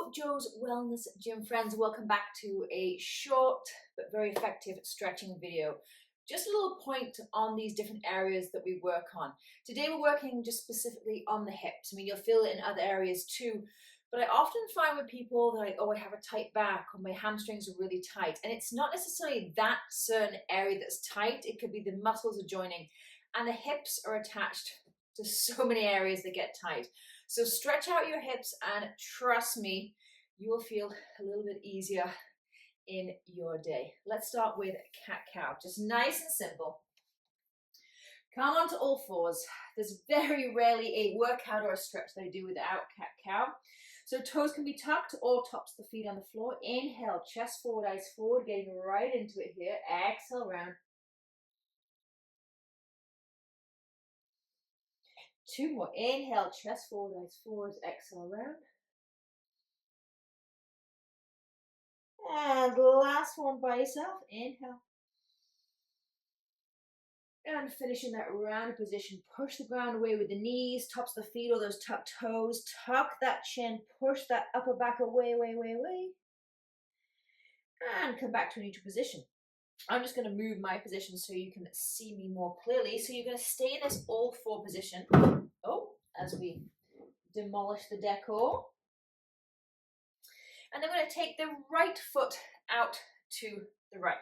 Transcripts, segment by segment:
Hello, Joe's Wellness Gym friends. Welcome back to a short but very effective stretching video. Just a little point on these different areas that we work on. Today we're working just specifically on the hips. I mean, you'll feel it in other areas too, but I often find with people that like, oh, I have a tight back or my hamstrings are really tight. And it's not necessarily that certain area that's tight. It could be the muscles are joining and the hips are attached to so many areas that get tight. So stretch out your hips and trust me, you will feel a little bit easier in your day. Let's start with cat-cow, just nice and simple. Come onto all fours. There's very rarely a workout or a stretch that I do without cat-cow. So toes can be tucked or tops of the feet on the floor. Inhale, chest forward, eyes forward, getting right into it here. Exhale, round. Two more. Inhale, chest forward, eyes forward, exhale, round. And last one by yourself. Inhale. And finish in that rounded position. Push the ground away with the knees, tops of the feet or those tucked toes. Tuck that chin. Push that upper back away, away, away, away. And come back to a neutral position. I'm just going to move my position so you can see me more clearly. So you're going to stay in this all four position. Oh, as we demolish the decor. And then we're going to take the right foot out to the right.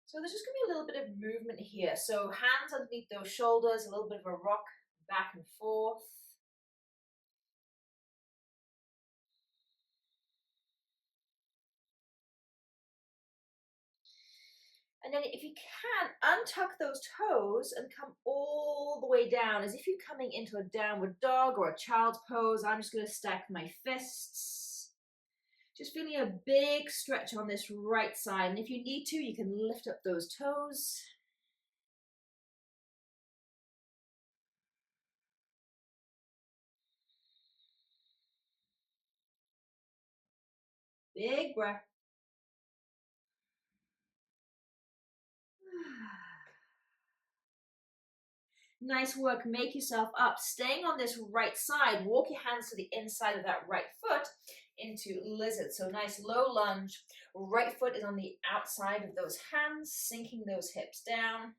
So there's just going to be a little bit of movement here. So hands underneath those shoulders, a little bit of a rock back and forth. And then if you can, untuck those toes and come all the way down as if you're coming into a downward dog or a child's pose. I'm just going to stack my fists. Just feeling a big stretch on this right side. And if you need to, you can lift up those toes. Big breath. Nice work. Make yourself up. Staying on this right side, walk your hands to the inside of that right foot into lizard. So nice low lunge. Right foot is on the outside of those hands, sinking those hips down.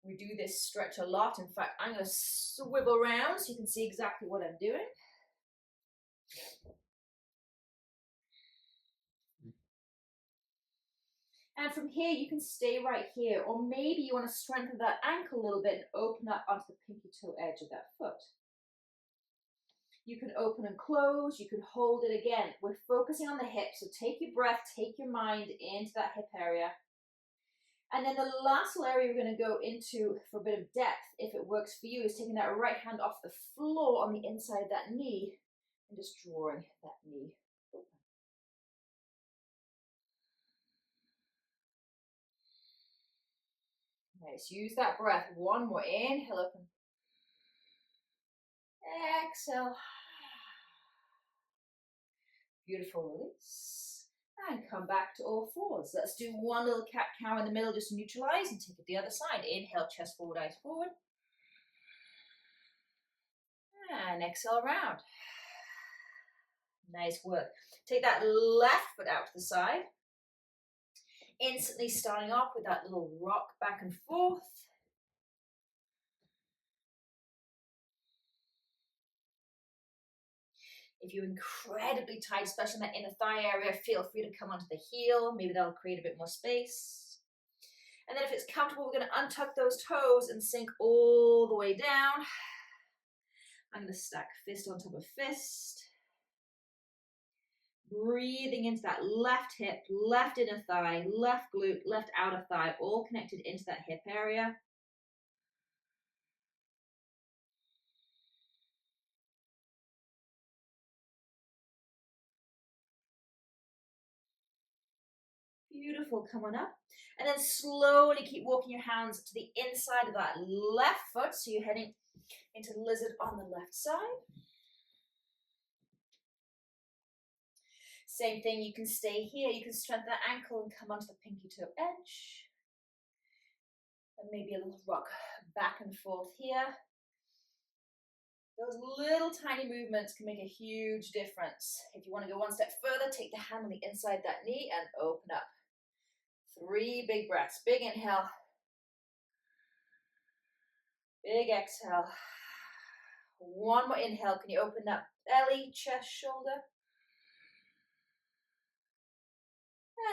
We do this stretch a lot. In fact, I'm going to swivel around so you can see exactly what I'm doing. And from here, you can stay right here, or maybe you want to strengthen that ankle a little bit and open up onto the pinky toe edge of that foot. You can open and close, you can hold it again. We're focusing on the hips, so take your breath, take your mind into that hip area. And then the last little area we're going to go into for a bit of depth, if it works for you, is taking that right hand off the floor on the inside of that knee and just drawing that knee open. Nice, use that breath. One more, inhale, open. Exhale. Beautiful release. And come back to all fours. Let's do one little cat-cow in the middle, just neutralize and take it the other side. Inhale, chest forward, eyes forward. And exhale around. Nice work. Take that left foot out to the side. Instantly starting off with that little rock back and forth. If you're incredibly tight, especially in that inner thigh area, feel free to come onto the heel. Maybe that'll create a bit more space. And then if it's comfortable, we're going to untuck those toes and sink all the way down. I'm going to stack fist on top of fist. Breathing into that left hip, left inner thigh, left glute, left outer thigh, all connected into that hip area. Beautiful, come on up. And then slowly keep walking your hands to the inside of that left foot. So you're heading into lizard on the left side. Same thing, you can stay here. You can strengthen that ankle and come onto the pinky toe edge. And maybe a little rock back and forth here. Those little tiny movements can make a huge difference. If you want to go one step further, take the hand on the inside that knee and open up. 3 big breaths. Big inhale. Big exhale. One more inhale. Can you open up belly, chest, shoulder?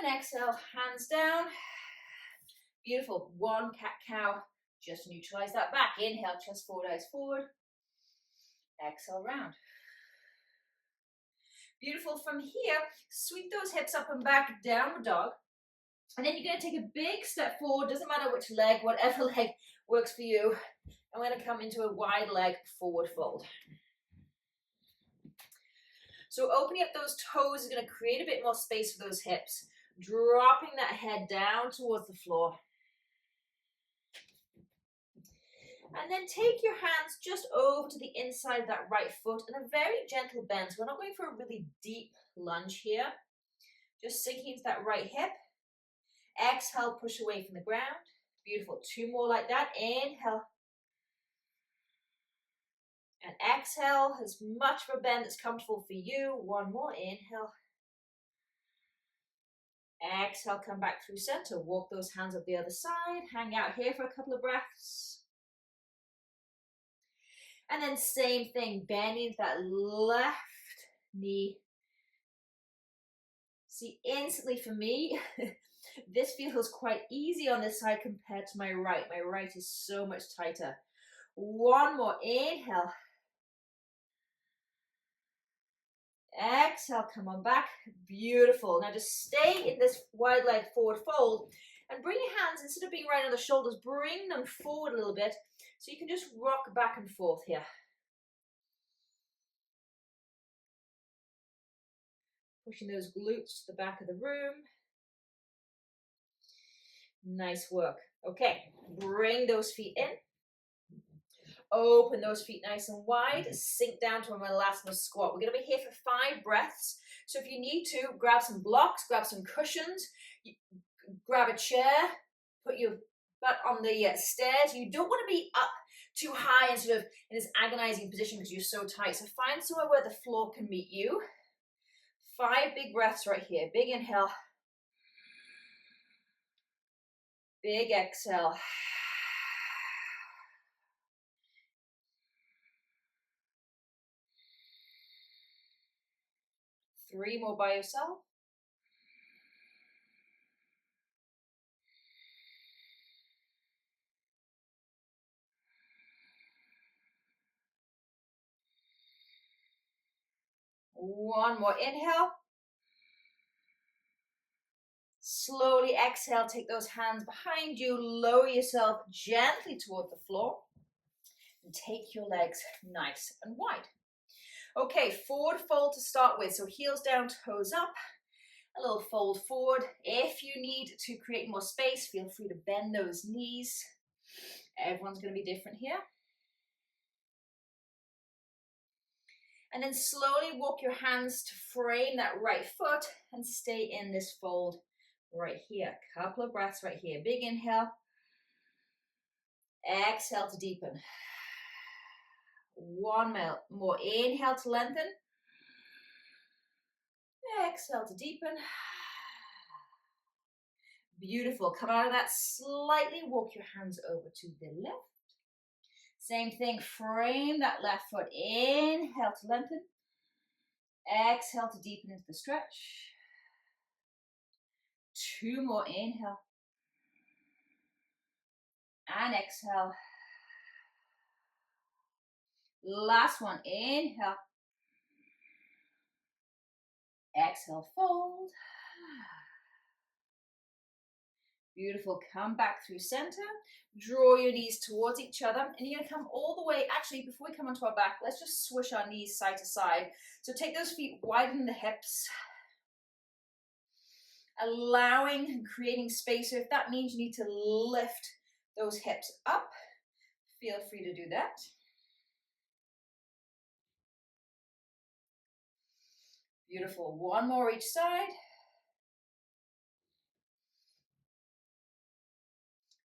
And exhale, hands down. Beautiful. 1 cat-cow. Just neutralize that back. Inhale, chest forward, eyes forward. Exhale, round. Beautiful. From here, sweep those hips up and back, downward dog. And then you're going to take a big step forward. Doesn't matter which leg, whatever leg works for you. I'm going to come into a wide leg forward fold. So opening up those toes is going to create a bit more space for those hips. Dropping that head down towards the floor. And then take your hands just over to the inside of that right foot in a very gentle bend. So we're not going for a really deep lunge here. Just sinking into that right hip. Exhale, push away from the ground. Beautiful. 2 more like that. Inhale. And exhale, as much of a bend that's comfortable for you. 1 more. Inhale. Exhale, come back through center. Walk those hands up the other side. Hang out here for a couple of breaths. And then same thing, bending that left knee. See, instantly for me, this feels quite easy on this side compared to my right. My right is so much tighter. 1 more, inhale. Exhale, come on back. Beautiful. Now just stay in this wide leg forward fold and bring your hands, instead of being right on the shoulders, bring them forward a little bit so you can just rock back and forth here. Pushing those glutes to the back of the room. Nice work. Okay, bring those feet in. Open those feet nice and wide. Sink down to a Malasana squat. We're going to be here for 5 breaths. So if you need to, grab some blocks, grab some cushions, grab a chair, put your butt on the stairs. You don't want to be up too high and sort of in this agonizing position because you're so tight. So find somewhere where the floor can meet you. 5 big breaths right here. Big inhale. Big exhale. Three more by yourself. One more inhale. Slowly exhale, take those hands behind you, lower yourself gently toward the floor, and take your legs nice and wide. Okay, forward fold to start with. So heels down, toes up, a little fold forward. If you need to create more space, feel free to bend those knees. Everyone's going to be different here. And then slowly walk your hands to frame that right foot and stay in this fold right here. Couple of breaths right here. Big inhale. Exhale to deepen. One more. Inhale to lengthen. Exhale to deepen. Beautiful. Come out of that slightly. Walk your hands over to the left. Same thing. Frame that left foot. Inhale to lengthen. Exhale to deepen into the stretch. 2 more. Inhale. And exhale. Last one. Inhale. Exhale, fold. Beautiful. Come back through center. Draw your knees towards each other. And you're going to come all the way. Actually, before we come onto our back, let's just swish our knees side to side. So take those feet, widen the hips. Allowing and creating space. So if that means you need to lift those hips up, feel free to do that. Beautiful. One more each side.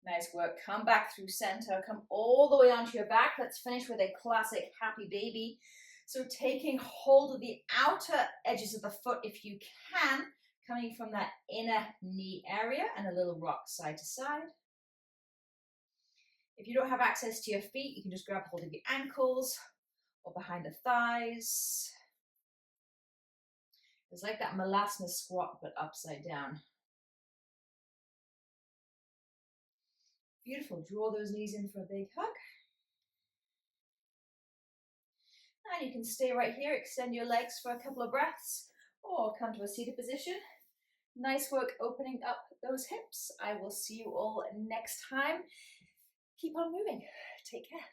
Nice work. Come back through center. Come all the way onto your back. Let's finish with a classic happy baby. So taking hold of the outer edges of the foot if you can, coming from that inner knee area, and a little rock side to side. If you don't have access to your feet, you can just grab hold of your ankles or behind the thighs. It's like that Malasana squat, but upside down. Beautiful. Draw those knees in for a big hug. And you can stay right here, extend your legs for a couple of breaths, or come to a seated position. Nice work opening up those hips. I will see you all next time. Keep on moving. Take care.